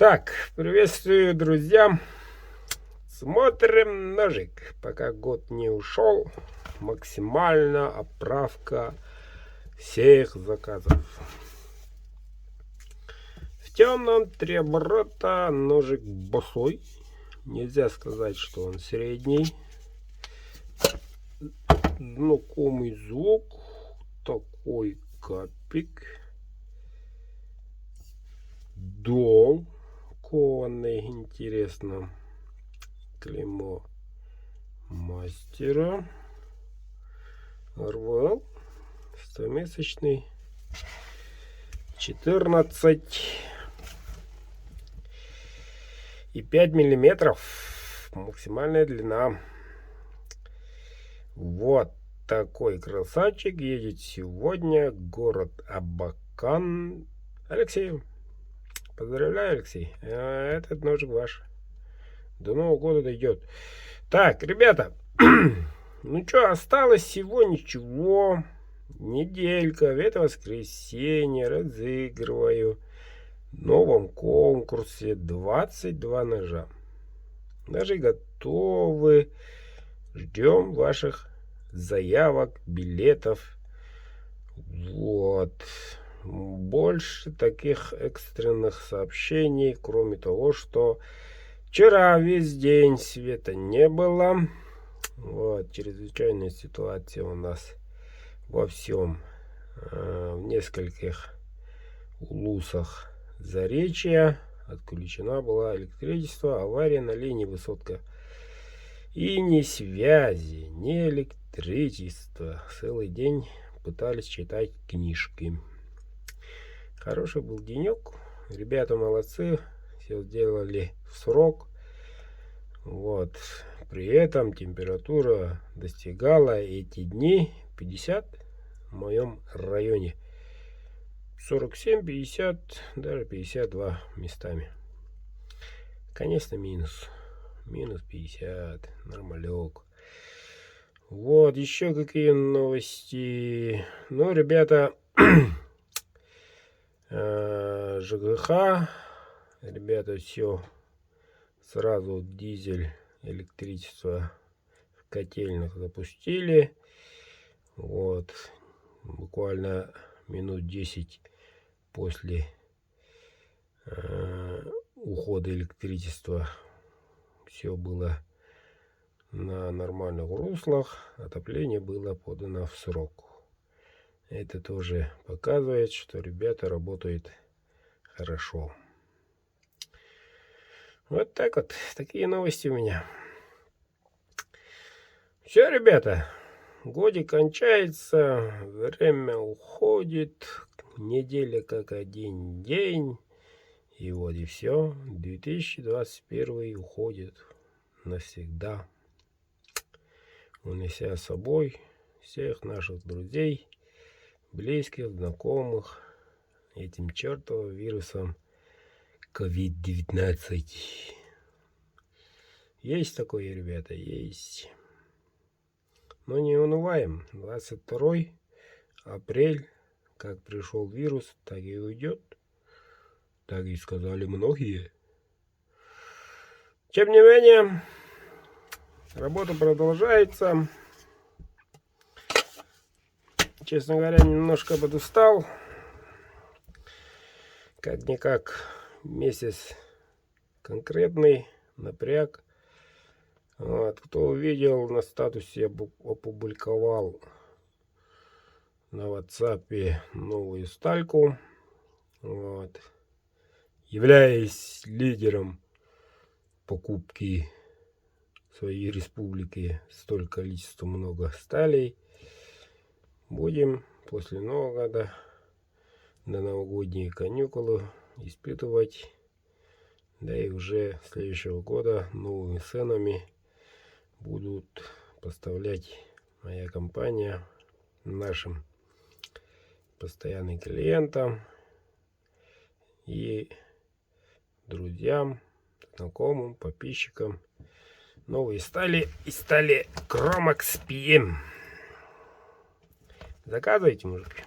Так, приветствую, друзья. Смотрим ножик. Пока год не ушел, максимально оправка всех заказов. В темном 3 оборота ножик босой. Нельзя сказать, что он средний. Знакомый звук. Такой капик. Дол кованный, интересно. Клеймо мастера. РВЛ 100-месячный. 14,5 миллиметров. Максимальная длина. Вот такой красавчик едет сегодня. Город Абакан. Алексей. Поздравляю, Алексей. Этот ножик ваш. До Нового года дойдет. Так, ребята. Ну что, осталось всего ничего. Неделька. В это воскресенье разыгрываю в новом конкурсе 22 ножа. Ножи готовы. Ждем ваших заявок, билетов. Вот. Больше таких экстренных сообщений, кроме того, что вчера весь день света не было. Вот, чрезвычайная ситуация у нас во всем, в нескольких улусах Заречья. Отключена была электричество, авария на линии высотка. И ни связи, ни электричества. Целый день пытались читать книжки. Хороший был денек. Ребята молодцы. Все сделали в срок. Вот. При этом температура достигала эти дни 50 в моем районе. 47, 50, даже 52 местами. Конечно, минус. Минус 50. Нормалек. Вот, еще какие новости. Ну, ребята, ЖГХ. Ребята, все сразу дизель, электричество в котельных запустили. Вот. Буквально минут 10 после ухода электричества все было на нормальных руслах. Отопление было подано в срок. Это тоже показывает, что ребята работают хорошо. Вот так вот. Такие новости у меня. Все, ребята. Годик кончается. Время уходит. Неделя как один день. И вот и все. 2021 уходит навсегда. Унеся с собой всех наших друзей, близких, знакомых этим чертовым вирусом COVID-19. Есть такое, ребята, есть. Но не унываем. 22 апрель, как пришел вирус, так и уйдет. Так и сказали многие. Тем не менее, работа продолжается. Честно говоря, немножко подустал. Как-никак месяц конкретный, напряг. Вот. Кто увидел, на статусе опубликовал на WhatsApp новую стальку. Вот. Являясь лидером покупки своей республики столь количество много сталей, будем после Нового года на новогодние каникулы испытывать, да и уже следующего года новыми ценами будут поставлять моя компания нашим постоянным клиентам и друзьям, знакомым, подписчикам новые стали и стали Chromax PM. Заказывайте, мужики.